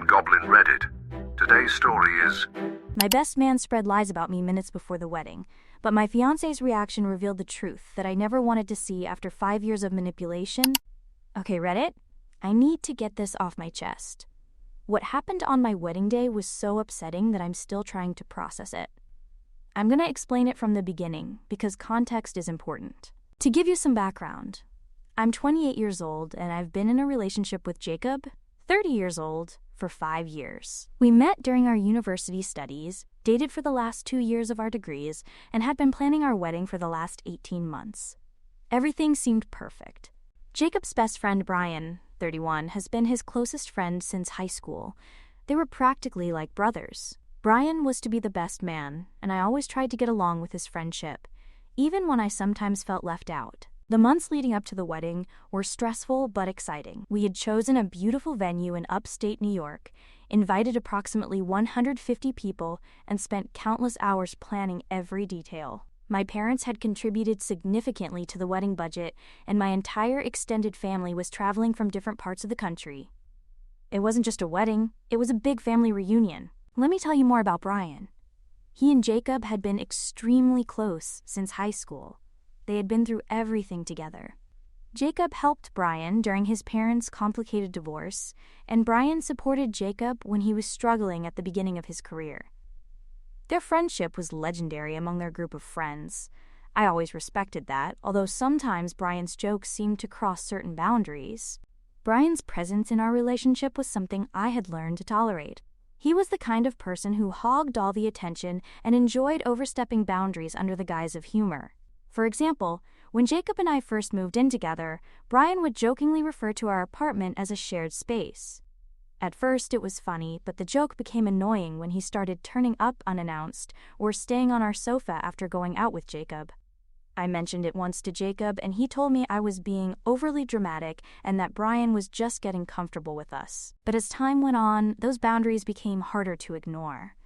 on Goblin Reddit. Today's story is... My best man spread lies about me minutes before the wedding, but my fiancé's reaction revealed the truth that I never wanted to see after 5 years of manipulation. Okay, Reddit, I need to get this off my chest. What happened on my wedding day was so upsetting that I'm still trying to process it. I'm gonna explain it from the beginning because context is important. To give you some background, I'm 28 years old and I've been in a relationship with Jacob, 30 years old, for 5 years. We met during our university studies, dated for the last 2 years of our degrees, and had been planning our wedding for the last 18 months. Everything seemed perfect. Jacob's best friend Brian, 31, has been his closest friend since high school. They were practically like brothers. Brian was to be the best man, and I always tried to get along with his friendship, even when I sometimes felt left out. The months leading up to the wedding were stressful but exciting. We had chosen a beautiful venue in upstate New York, invited approximately 150 people, and spent countless hours planning every detail. My parents had contributed significantly to the wedding budget, and my entire extended family was traveling from different parts of the country. It wasn't just a wedding, it was a big family reunion. Let me tell you more about Brian. He and Jacob had been extremely close since high school. They had been through everything together. Jacob helped Brian during his parents' complicated divorce, and Brian supported Jacob when he was struggling at the beginning of his career. Their friendship was legendary among their group of friends. I always respected that, although sometimes Brian's jokes seemed to cross certain boundaries. Brian's presence in our relationship was something I had learned to tolerate. He was the kind of person who hogged all the attention and enjoyed overstepping boundaries under the guise of humor. For example, when Jacob and I first moved in together, Brian would jokingly refer to our apartment as a shared space. At first it was funny, but the joke became annoying when he started turning up unannounced or staying on our sofa after going out with Jacob. I mentioned it once to Jacob and he told me I was being overly dramatic and that Brian was just getting comfortable with us. But as time went on, those boundaries became harder to ignore.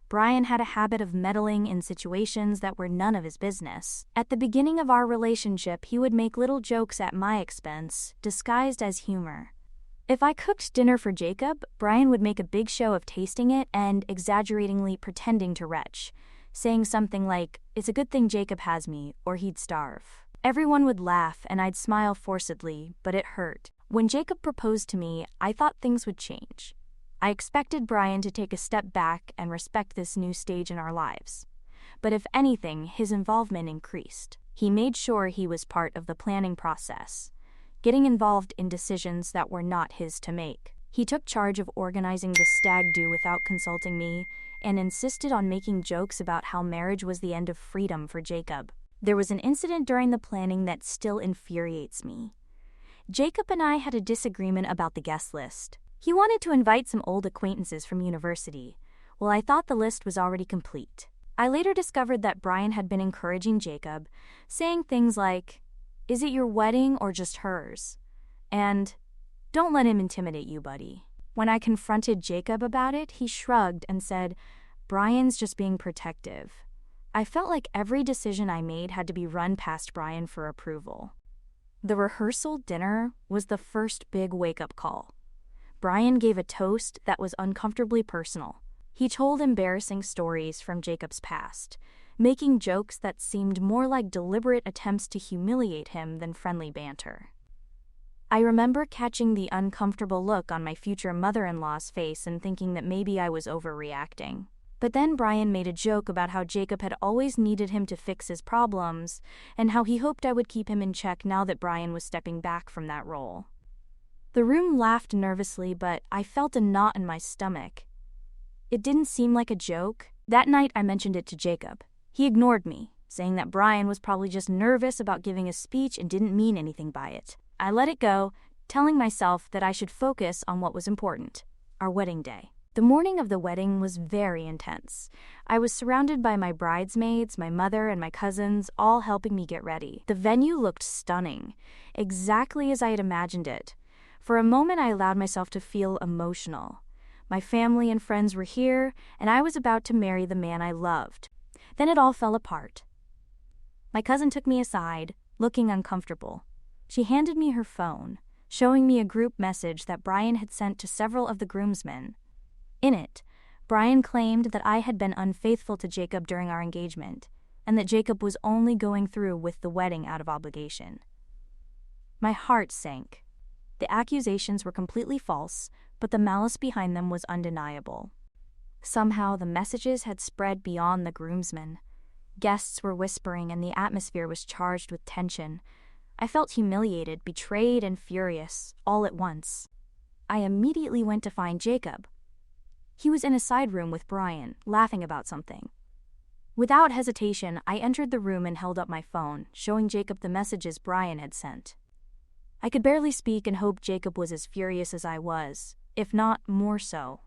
Brian had a habit of meddling in situations that were none of his business. At the beginning of our relationship, he would make little jokes at my expense, disguised as humor. If I cooked dinner for Jacob, Brian would make a big show of tasting it and exaggeratingly pretending to retch, saying something like, "It's a good thing Jacob has me, or he'd starve." Everyone would laugh and I'd smile forcedly, but it hurt. When Jacob proposed to me, I thought things would change. I expected Brian to take a step back and respect this new stage in our lives. But if anything, his involvement increased. He made sure he was part of the planning process, getting involved in decisions that were not his to make. He took charge of organizing the stag do without consulting me, and insisted on making jokes about how marriage was the end of freedom for Jacob. There was an incident during the planning that still infuriates me. Jacob and I had a disagreement about the guest list. He wanted to invite some old acquaintances from university. Well, I thought the list was already complete. I later discovered that Brian had been encouraging Jacob, saying things like, "Is it your wedding or just hers?" And, "Don't let him intimidate you, buddy." When I confronted Jacob about it, he shrugged and said, "Brian's just being protective." I felt like every decision I made had to be run past Brian for approval. The rehearsal dinner was the first big wake-up call. Brian gave a toast that was uncomfortably personal. He told embarrassing stories from Jacob's past, making jokes that seemed more like deliberate attempts to humiliate him than friendly banter. I remember catching the uncomfortable look on my future mother-in-law's face and thinking that maybe I was overreacting. But then Brian made a joke about how Jacob had always needed him to fix his problems, and how he hoped I would keep him in check now that Brian was stepping back from that role. The room laughed nervously, but I felt a knot in my stomach. It didn't seem like a joke. That night I mentioned it to Jacob. He ignored me, saying that Brian was probably just nervous about giving a speech and didn't mean anything by it. I let it go, telling myself that I should focus on what was important, our wedding day. The morning of the wedding was very intense. I was surrounded by my bridesmaids, my mother, and my cousins, all helping me get ready. The venue looked stunning, exactly as I had imagined it. For a moment, I allowed myself to feel emotional. My family and friends were here, and I was about to marry the man I loved. Then it all fell apart. My cousin took me aside, looking uncomfortable. She handed me her phone, showing me a group message that Brian had sent to several of the groomsmen. In it, Brian claimed that I had been unfaithful to Jacob during our engagement, and that Jacob was only going through with the wedding out of obligation. My heart sank. The accusations were completely false, but the malice behind them was undeniable. Somehow the messages had spread beyond the groomsmen. Guests were whispering and the atmosphere was charged with tension. I felt humiliated, betrayed, and furious, all at once. I immediately went to find Jacob. He was in a side room with Brian, laughing about something. Without hesitation, I entered the room and held up my phone, showing Jacob the messages Brian had sent. I could barely speak and hoped Jacob was as furious as I was, if not more so.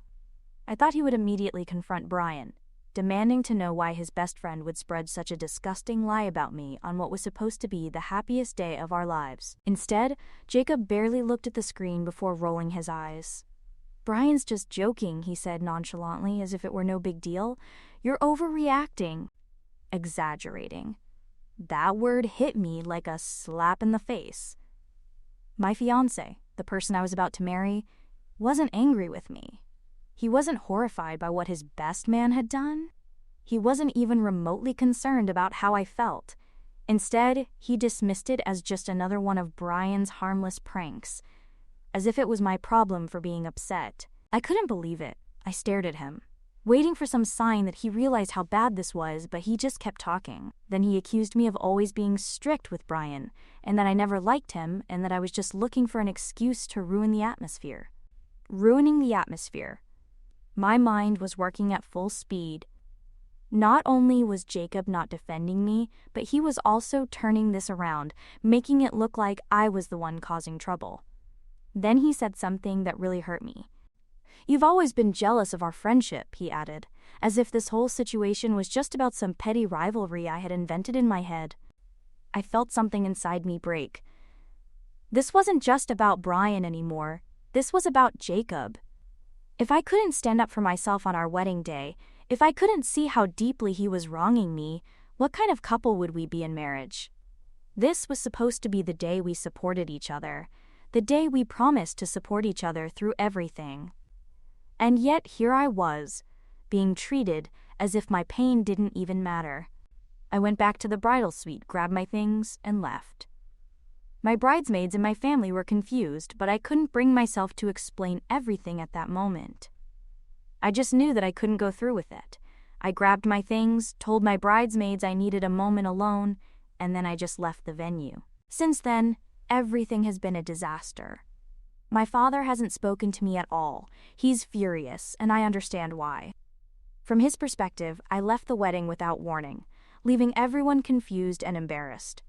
I thought he would immediately confront Brian, demanding to know why his best friend would spread such a disgusting lie about me on what was supposed to be the happiest day of our lives. Instead, Jacob barely looked at the screen before rolling his eyes. "Brian's just joking," he said nonchalantly, as if it were no big deal. "You're overreacting." Exaggerating. That word hit me like a slap in the face. My fiancé, the person I was about to marry, wasn't angry with me. He wasn't horrified by what his best man had done. He wasn't even remotely concerned about how I felt. Instead, he dismissed it as just another one of Brian's harmless pranks, as if it was my problem for being upset. I couldn't believe it. I stared at him, waiting for some sign that he realized how bad this was, but he just kept talking. Then he accused me of always being strict with Brian, and that I never liked him, and that I was just looking for an excuse to ruin the atmosphere. Ruining the atmosphere. My mind was working at full speed. Not only was Jacob not defending me, but he was also turning this around, making it look like I was the one causing trouble. Then he said something that really hurt me. "You've always been jealous of our friendship," he added, as if this whole situation was just about some petty rivalry I had invented in my head. I felt something inside me break. This wasn't just about Brian anymore. This was about Jacob. If I couldn't stand up for myself on our wedding day, if I couldn't see how deeply he was wronging me, what kind of couple would we be in marriage? This was supposed to be the day we supported each other, the day we promised to support each other through everything. And yet here I was, being treated as if my pain didn't even matter. I went back to the bridal suite, grabbed my things, and left. My bridesmaids and my family were confused, but I couldn't bring myself to explain everything at that moment. I just knew that I couldn't go through with it. I grabbed my things, told my bridesmaids I needed a moment alone, and then I just left the venue. Since then, everything has been a disaster. My father hasn't spoken to me at all. He's furious, and I understand why. From his perspective, I left the wedding without warning, leaving everyone confused and embarrassed.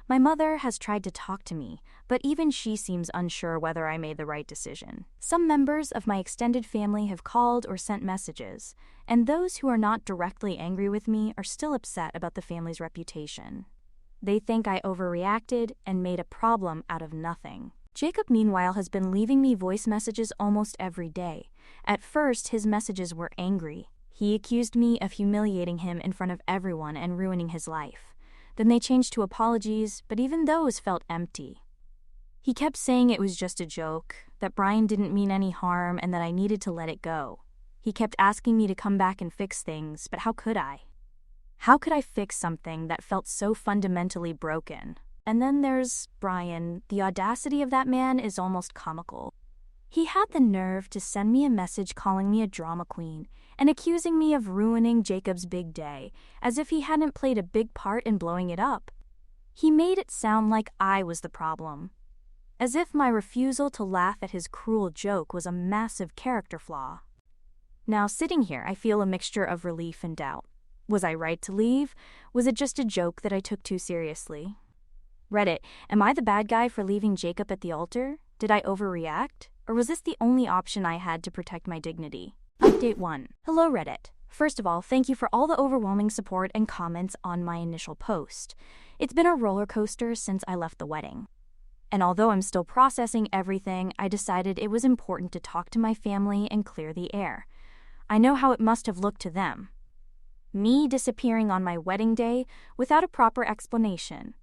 My mother has tried to talk to me, but even she seems unsure whether I made the right decision. Some members of my extended family have called or sent messages, and those who are not directly angry with me are still upset about the family's reputation. They think I overreacted and made a problem out of nothing. Jacob, meanwhile, has been leaving me voice messages almost every day. At first, his messages were angry. He accused me of humiliating him in front of everyone and ruining his life. Then they changed to apologies, but even those felt empty. He kept saying it was just a joke, that Brian didn't mean any harm, and that I needed to let it go. He kept asking me to come back and fix things, but how could I? How could I fix something that felt so fundamentally broken? And then there's Brian. The audacity of that man is almost comical. He had the nerve to send me a message calling me a drama queen and accusing me of ruining Jacob's big day, as if he hadn't played a big part in blowing it up. He made it sound like I was the problem, as if my refusal to laugh at his cruel joke was a massive character flaw. Now, sitting here, I feel a mixture of relief and doubt. Was I right to leave? Was it just a joke that I took too seriously? Reddit, am I the bad guy for leaving Jacob at the altar? Did I overreact? Or was this the only option I had to protect my dignity? Update 1. Hello Reddit. First of all, thank you for all the overwhelming support and comments on my initial post. It's been a roller coaster since I left the wedding. And although I'm still processing everything, I decided it was important to talk to my family and clear the air. I know how it must have looked to them. Me disappearing on my wedding day without a proper explanation.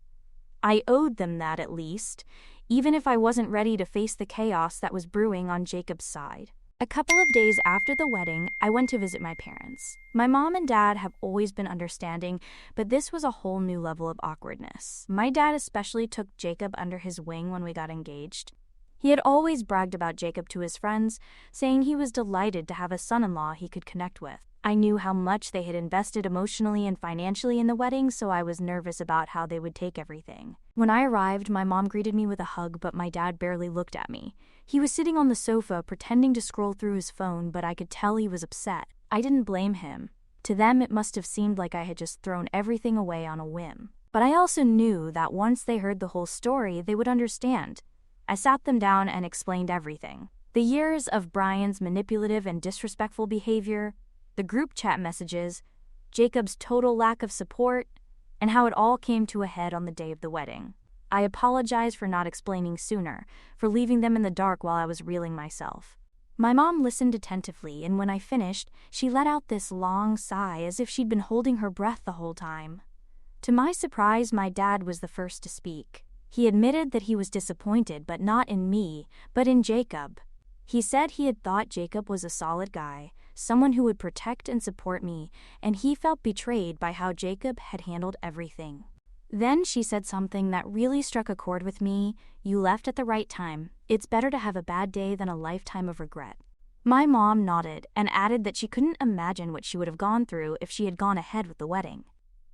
I owed them that at least, even if I wasn't ready to face the chaos that was brewing on Jacob's side. A couple of days after the wedding, I went to visit my parents. My mom and dad have always been understanding, but this was a whole new level of awkwardness. My dad especially took Jacob under his wing when we got engaged. He had always bragged about Jacob to his friends, saying he was delighted to have a son-in-law he could connect with. I knew how much they had invested emotionally and financially in the wedding, so I was nervous about how they would take everything. When I arrived, my mom greeted me with a hug, but my dad barely looked at me. He was sitting on the sofa, pretending to scroll through his phone, but I could tell he was upset. I didn't blame him. To them, it must have seemed like I had just thrown everything away on a whim. But I also knew that once they heard the whole story, they would understand. I sat them down and explained everything. The years of Brian's manipulative and disrespectful behavior, the group chat messages, Jacob's total lack of support, and how it all came to a head on the day of the wedding. I apologized for not explaining sooner, for leaving them in the dark while I was reeling myself. My mom listened attentively, and when I finished, she let out this long sigh as if she'd been holding her breath the whole time. To my surprise, my dad was the first to speak. He admitted that he was disappointed, but not in me, but in Jacob. He said he had thought Jacob was a solid guy, someone who would protect and support me, and he felt betrayed by how Jacob had handled everything. Then she said something that really struck a chord with me. "You left at the right time. It's better to have a bad day than a lifetime of regret." My mom nodded and added that she couldn't imagine what she would have gone through if she had gone ahead with the wedding.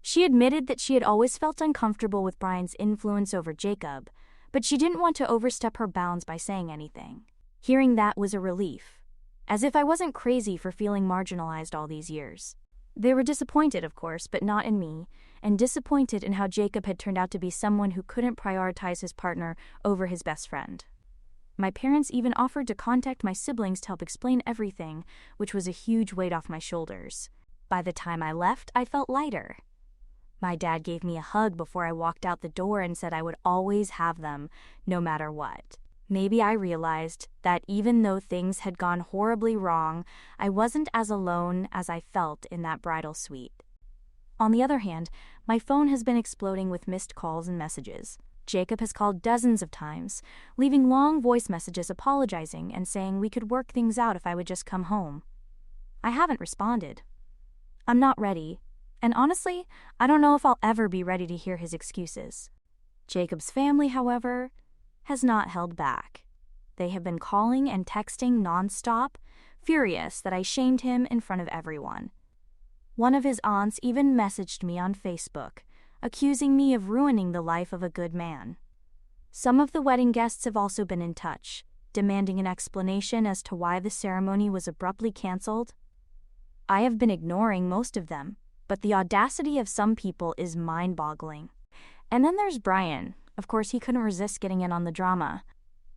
She admitted that she had always felt uncomfortable with Brian's influence over Jacob, but she didn't want to overstep her bounds by saying anything. Hearing that was a relief, as if I wasn't crazy for feeling marginalized all these years. They were disappointed, of course, but not in me, and disappointed in how Jacob had turned out to be someone who couldn't prioritize his partner over his best friend. My parents even offered to contact my siblings to help explain everything, which was a huge weight off my shoulders. By the time I left, I felt lighter. My dad gave me a hug before I walked out the door and said I would always have them, no matter what. Maybe I realized that even though things had gone horribly wrong, I wasn't as alone as I felt in that bridal suite. On the other hand, my phone has been exploding with missed calls and messages. Jacob has called dozens of times, leaving long voice messages apologizing and saying we could work things out if I would just come home. I haven't responded. I'm not ready, and honestly, I don't know if I'll ever be ready to hear his excuses. Jacob's family, however, has not held back. They have been calling and texting nonstop, furious that I shamed him in front of everyone. One of his aunts even messaged me on Facebook, accusing me of ruining the life of a good man. Some of the wedding guests have also been in touch, demanding an explanation as to why the ceremony was abruptly canceled. I have been ignoring most of them, but the audacity of some people is mind-boggling. And then there's Brian. Of course, he couldn't resist getting in on the drama.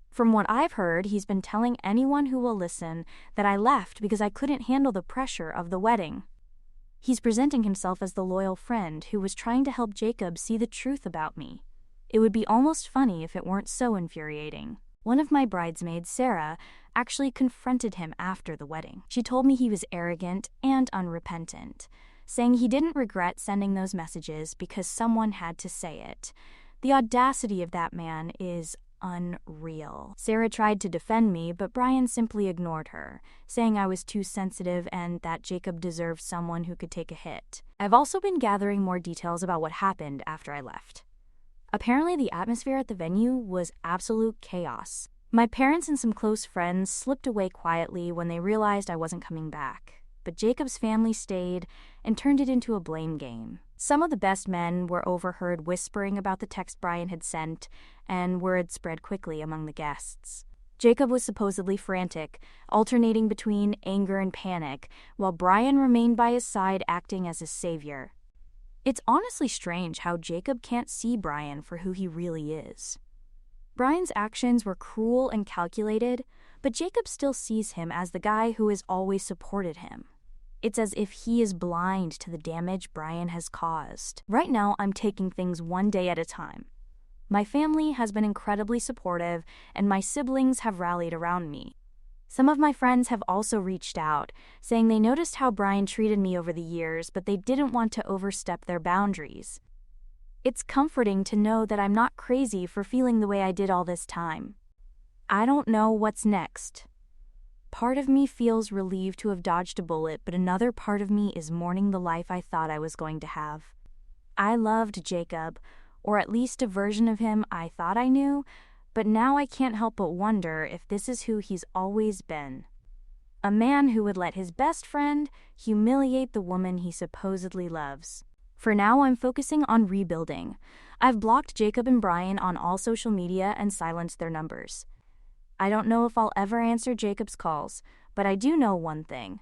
From what I've heard, he's been telling anyone who will listen that I left because I couldn't handle the pressure of the wedding. He's presenting himself as the loyal friend who was trying to help Jacob see the truth about me. It would be almost funny if it weren't so infuriating. One of my bridesmaids, Sarah, actually confronted him after the wedding. She told me he was arrogant and unrepentant, saying he didn't regret sending those messages because someone had to say it. The audacity of that man is unreal. Sarah tried to defend me, but Brian simply ignored her, saying I was too sensitive and that Jacob deserved someone who could take a hit. I've also been gathering more details about what happened after I left. Apparently, the atmosphere at the venue was absolute chaos. My parents and some close friends slipped away quietly when they realized I wasn't coming back, but Jacob's family stayed and turned it into a blame game. Some of the best men were overheard whispering about the text Brian had sent, and word spread quickly among the guests. Jacob was supposedly frantic, alternating between anger and panic, while Brian remained by his side acting as his savior. It's honestly strange how Jacob can't see Brian for who he really is. Brian's actions were cruel and calculated, but Jacob still sees him as the guy who has always supported him. It's as if he is blind to the damage Brian has caused. Right now, I'm taking things one day at a time. My family has been incredibly supportive, and my siblings have rallied around me. Some of my friends have also reached out, saying they noticed how Brian treated me over the years, but they didn't want to overstep their boundaries. It's comforting to know that I'm not crazy for feeling the way I did all this time. I don't know what's next, Part of me feels relieved to have dodged a bullet, but another part of me is mourning the life I thought I was going to have. I loved Jacob, or at least a version of him I thought I knew, but now I can't help but wonder if this is who he's always been. A man who would let his best friend humiliate the woman he supposedly loves. For now, I'm focusing on rebuilding. I've blocked Jacob and Brian on all social media and silenced their numbers. I don't know if I'll ever answer Jacob's calls, but I do know one thing.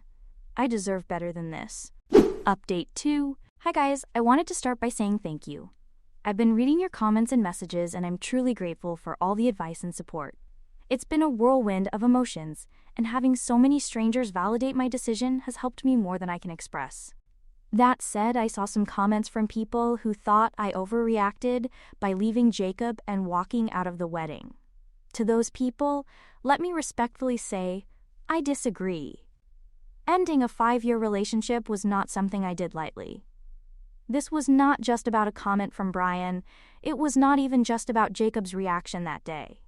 I deserve better than this. Update 2. Hi guys, I wanted to start by saying thank you. I've been reading your comments and messages, and I'm truly grateful for all the advice and support. It's been a whirlwind of emotions, and having so many strangers validate my decision has helped me more than I can express. That said, I saw some comments from people who thought I overreacted by leaving Jacob and walking out of the wedding. To those people, let me respectfully say, I disagree. Ending a 5-year relationship was not something I did lightly. This was not just about a comment from Brian. It was not even just about Jacob's reaction that day.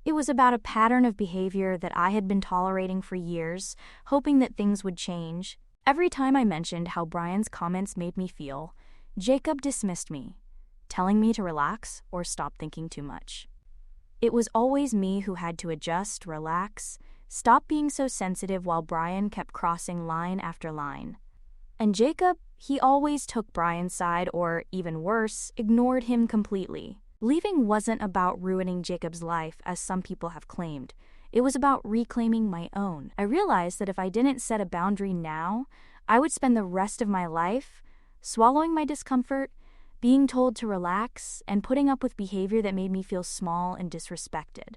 It was about a pattern of behavior that I had been tolerating for years, hoping that things would change. Every time I mentioned how Brian's comments made me feel, Jacob dismissed me, telling me to relax or stop thinking too much. It was always me who had to adjust, relax, stop being so sensitive while Brian kept crossing line after line. And Jacob, he always took Brian's side or, even worse, ignored him completely. Leaving wasn't about ruining Jacob's life, as some people have claimed. It was about reclaiming my own. I realized that if I didn't set a boundary now, I would spend the rest of my life swallowing my discomfort, being told to relax, and putting up with behavior that made me feel small and disrespected.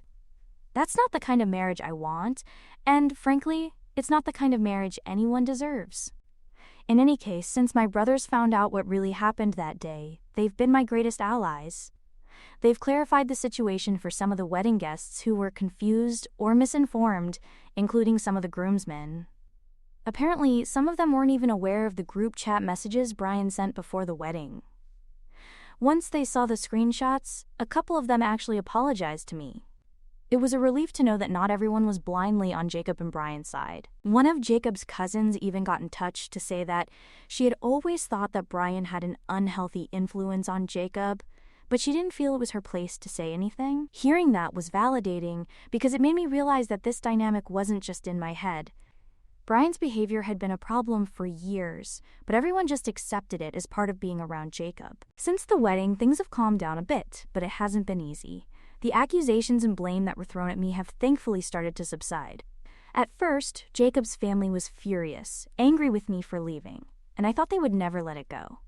That's not the kind of marriage I want, and frankly, it's not the kind of marriage anyone deserves. In any case, since my brothers found out what really happened that day, they've been my greatest allies. They've clarified the situation for some of the wedding guests who were confused or misinformed, including some of the groomsmen. Apparently, some of them weren't even aware of the group chat messages Brian sent before the wedding. Once they saw the screenshots, a couple of them actually apologized to me. It was a relief to know that not everyone was blindly on Jacob and Brian's side. One of Jacob's cousins even got in touch to say that she had always thought that Brian had an unhealthy influence on Jacob, but she didn't feel it was her place to say anything. Hearing that was validating because it made me realize that this dynamic wasn't just in my head. Brian's behavior had been a problem for years, but everyone just accepted it as part of being around Jacob. Since the wedding, things have calmed down a bit, but it hasn't been easy. The accusations and blame that were thrown at me have thankfully started to subside. At first, Jacob's family was furious, angry with me for leaving, and I thought they would never let it go.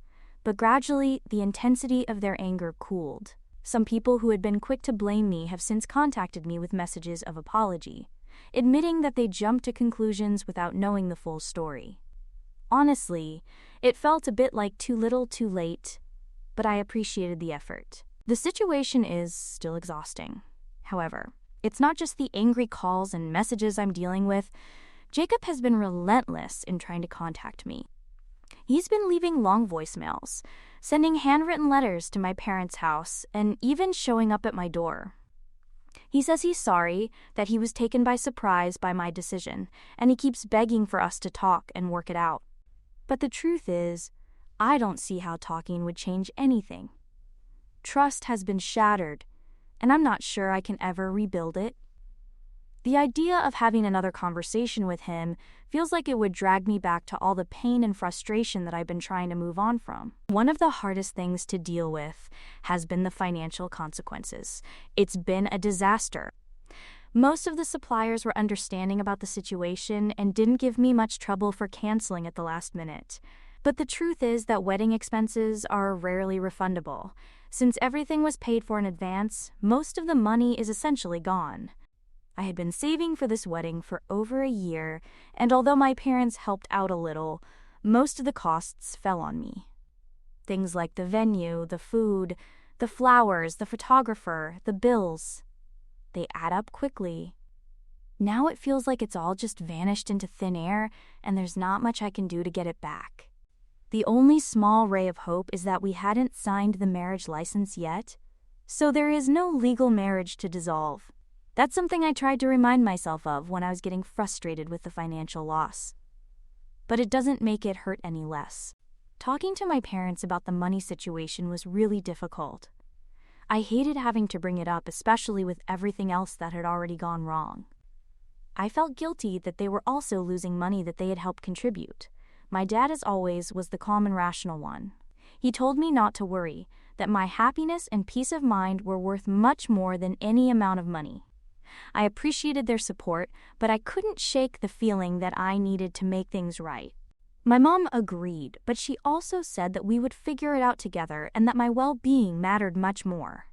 But gradually, the intensity of their anger cooled. Some people who had been quick to blame me have since contacted me with messages of apology, admitting that they jumped to conclusions without knowing the full story. Honestly, it felt a bit like too little too late, but I appreciated the effort. The situation is still exhausting. However, it's not just the angry calls and messages I'm dealing with. Jacob has been relentless in trying to contact me. He's been leaving long voicemails, sending handwritten letters to my parents' house, and even showing up at my door. He says he's sorry, that he was taken by surprise by my decision, and he keeps begging for us to talk and work it out. But the truth is, I don't see how talking would change anything. Trust has been shattered, and I'm not sure I can ever rebuild it. The idea of having another conversation with him feels like it would drag me back to all the pain and frustration that I've been trying to move on from. One of the hardest things to deal with has been the financial consequences. It's been a disaster. Most of the suppliers were understanding about the situation and didn't give me much trouble for canceling at the last minute. But the truth is that wedding expenses are rarely refundable. Since everything was paid for in advance, most of the money is essentially gone. I had been saving for this wedding for over a year, and although my parents helped out a little, most of the costs fell on me. Things like the venue, the food, the flowers, the photographer, the bills. They add up quickly. Now it feels like it's all just vanished into thin air, and there's not much I can do to get it back. The only small ray of hope is that we hadn't signed the marriage license yet, so there is no legal marriage to dissolve. That's something I tried to remind myself of when I was getting frustrated with the financial loss. But it doesn't make it hurt any less. Talking to my parents about the money situation was really difficult. I hated having to bring it up, especially with everything else that had already gone wrong. I felt guilty that they were also losing money that they had helped contribute. My dad, as always, was the calm and rational one. He told me not to worry, that my happiness and peace of mind were worth much more than any amount of money. I appreciated their support, but I couldn't shake the feeling that I needed to make things right. My mom agreed, but she also said that we would figure it out together and that my well-being mattered much more.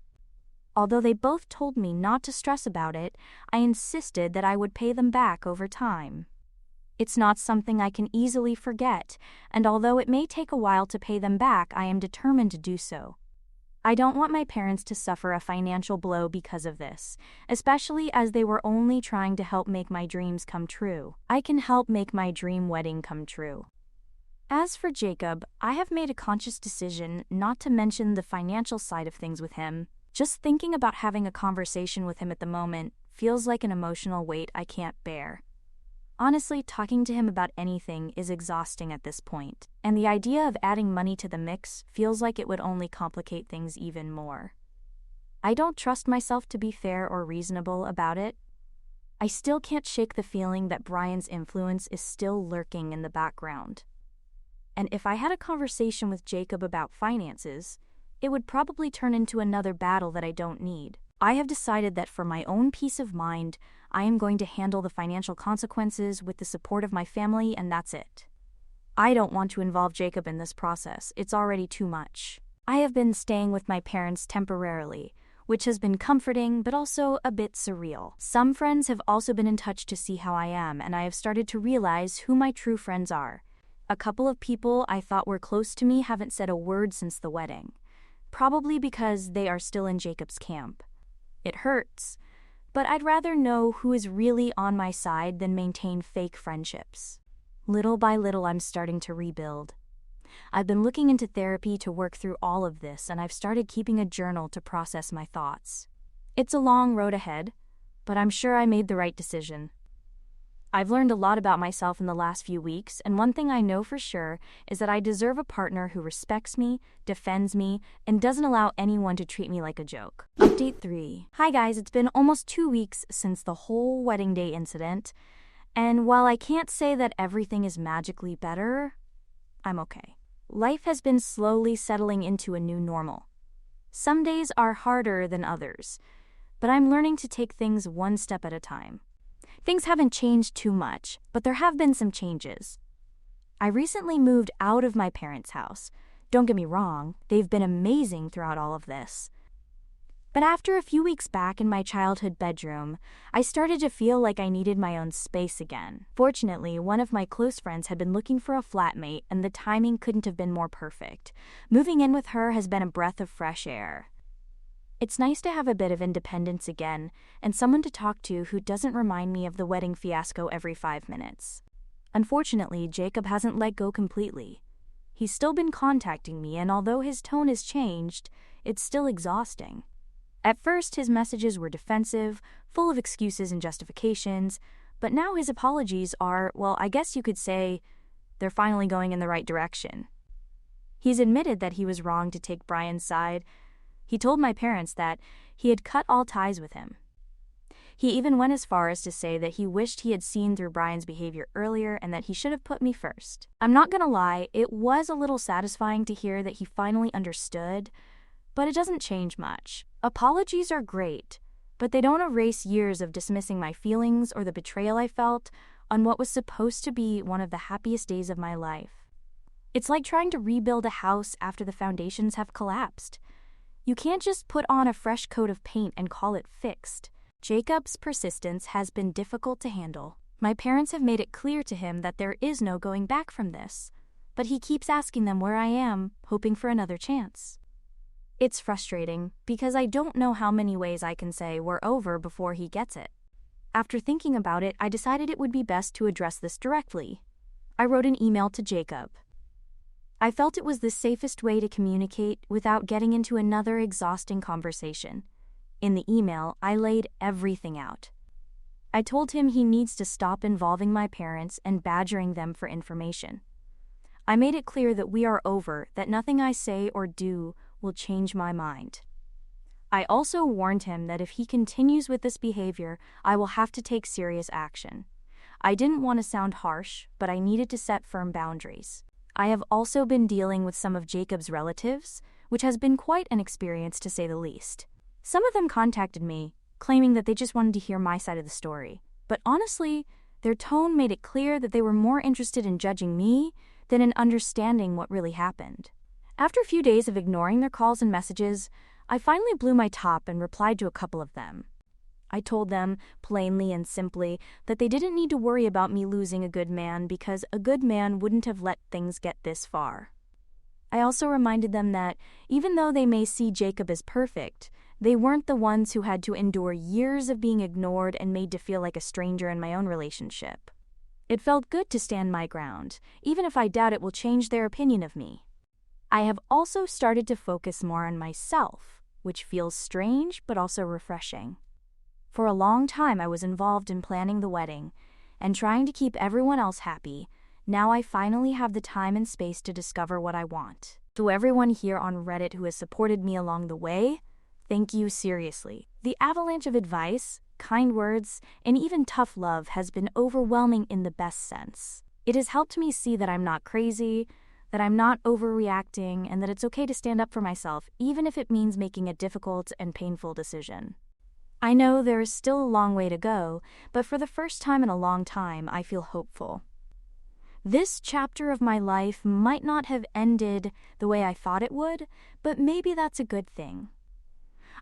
Although they both told me not to stress about it, I insisted that I would pay them back over time. It's not something I can easily forget, and although it may take a while to pay them back, I am determined to do so. I don't want my parents to suffer a financial blow because of this, especially as they were only trying to help make my dreams come true. I can help make my dream wedding come true. As for Jacob, I have made a conscious decision not to mention the financial side of things with him. Just thinking about having a conversation with him at the moment feels like an emotional weight I can't bear. Honestly, talking to him about anything is exhausting at this point, and the idea of adding money to the mix feels like it would only complicate things even more. I don't trust myself to be fair or reasonable about it. I still can't shake the feeling that Brian's influence is still lurking in the background. And if I had a conversation with Jacob about finances, it would probably turn into another battle that I don't need. I have decided that for my own peace of mind, I am going to handle the financial consequences with the support of my family, and that's it. I don't want to involve Jacob in this process. It's already too much. I have been staying with my parents temporarily, which has been comforting but also a bit surreal. Some friends have also been in touch to see how I am, and I have started to realize who my true friends are. A couple of people I thought were close to me haven't said a word since the wedding, probably because they are still in Jacob's camp. It hurts, but I'd rather know who is really on my side than maintain fake friendships. Little by little, I'm starting to rebuild. I've been looking into therapy to work through all of this, and I've started keeping a journal to process my thoughts. It's a long road ahead, but I'm sure I made the right decision. I've learned a lot about myself in the last few weeks, and one thing I know for sure is that I deserve a partner who respects me, defends me, and doesn't allow anyone to treat me like a joke. Update 3. Hi guys, it's been almost 2 weeks since the whole wedding day incident, and while I can't say that everything is magically better, I'm okay. Life has been slowly settling into a new normal. Some days are harder than others, but I'm learning to take things one step at a time. Things haven't changed too much, but there have been some changes. I recently moved out of my parents' house. Don't get me wrong, they've been amazing throughout all of this. But after a few weeks back in my childhood bedroom, I started to feel like I needed my own space again. Fortunately, one of my close friends had been looking for a flatmate, and the timing couldn't have been more perfect. Moving in with her has been a breath of fresh air. It's nice to have a bit of independence again, and someone to talk to who doesn't remind me of the wedding fiasco every 5 minutes. Unfortunately, Jacob hasn't let go completely. He's still been contacting me, and although his tone has changed, it's still exhausting. At first, his messages were defensive, full of excuses and justifications, but now his apologies are, well, I guess you could say, they're finally going in the right direction. He's admitted that he was wrong to take Brian's side. He told my parents that he had cut all ties with him. He even went as far as to say that he wished he had seen through Brian's behavior earlier and that he should have put me first. I'm not gonna lie, it was a little satisfying to hear that he finally understood, but it doesn't change much. Apologies are great, but they don't erase years of dismissing my feelings or the betrayal I felt on what was supposed to be one of the happiest days of my life. It's like trying to rebuild a house after the foundations have collapsed. You can't just put on a fresh coat of paint and call it fixed. Jacob's persistence has been difficult to handle. My parents have made it clear to him that there is no going back from this, but he keeps asking them where I am, hoping for another chance. It's frustrating because I don't know how many ways I can say we're over before he gets it. After thinking about it, I decided it would be best to address this directly. I wrote an email to Jacob. I felt it was the safest way to communicate without getting into another exhausting conversation. In the email, I laid everything out. I told him he needs to stop involving my parents and badgering them for information. I made it clear that we are over, that nothing I say or do will change my mind. I also warned him that if he continues with this behavior, I will have to take serious action. I didn't want to sound harsh, but I needed to set firm boundaries. I have also been dealing with some of Jacob's relatives, which has been quite an experience to say the least. Some of them contacted me, claiming that they just wanted to hear my side of the story. But honestly, their tone made it clear that they were more interested in judging me than in understanding what really happened. After a few days of ignoring their calls and messages, I finally blew my top and replied to a couple of them. I told them, plainly and simply, that they didn't need to worry about me losing a good man because a good man wouldn't have let things get this far. I also reminded them that, even though they may see Jacob as perfect, they weren't the ones who had to endure years of being ignored and made to feel like a stranger in my own relationship. It felt good to stand my ground, even if I doubt it will change their opinion of me. I have also started to focus more on myself, which feels strange but also refreshing. For a long time I was involved in planning the wedding and trying to keep everyone else happy. Now I finally have the time and space to discover what I want. To everyone here on Reddit who has supported me along the way, thank you seriously. The avalanche of advice, kind words, and even tough love has been overwhelming in the best sense. It has helped me see that I'm not crazy, that I'm not overreacting, and that it's okay to stand up for myself, even if it means making a difficult and painful decision. I know there is still a long way to go, but for the first time in a long time, I feel hopeful. This chapter of my life might not have ended the way I thought it would, but maybe that's a good thing.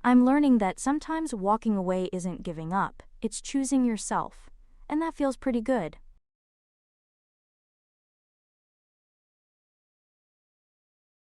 I'm learning that sometimes walking away isn't giving up, it's choosing yourself, and that feels pretty good.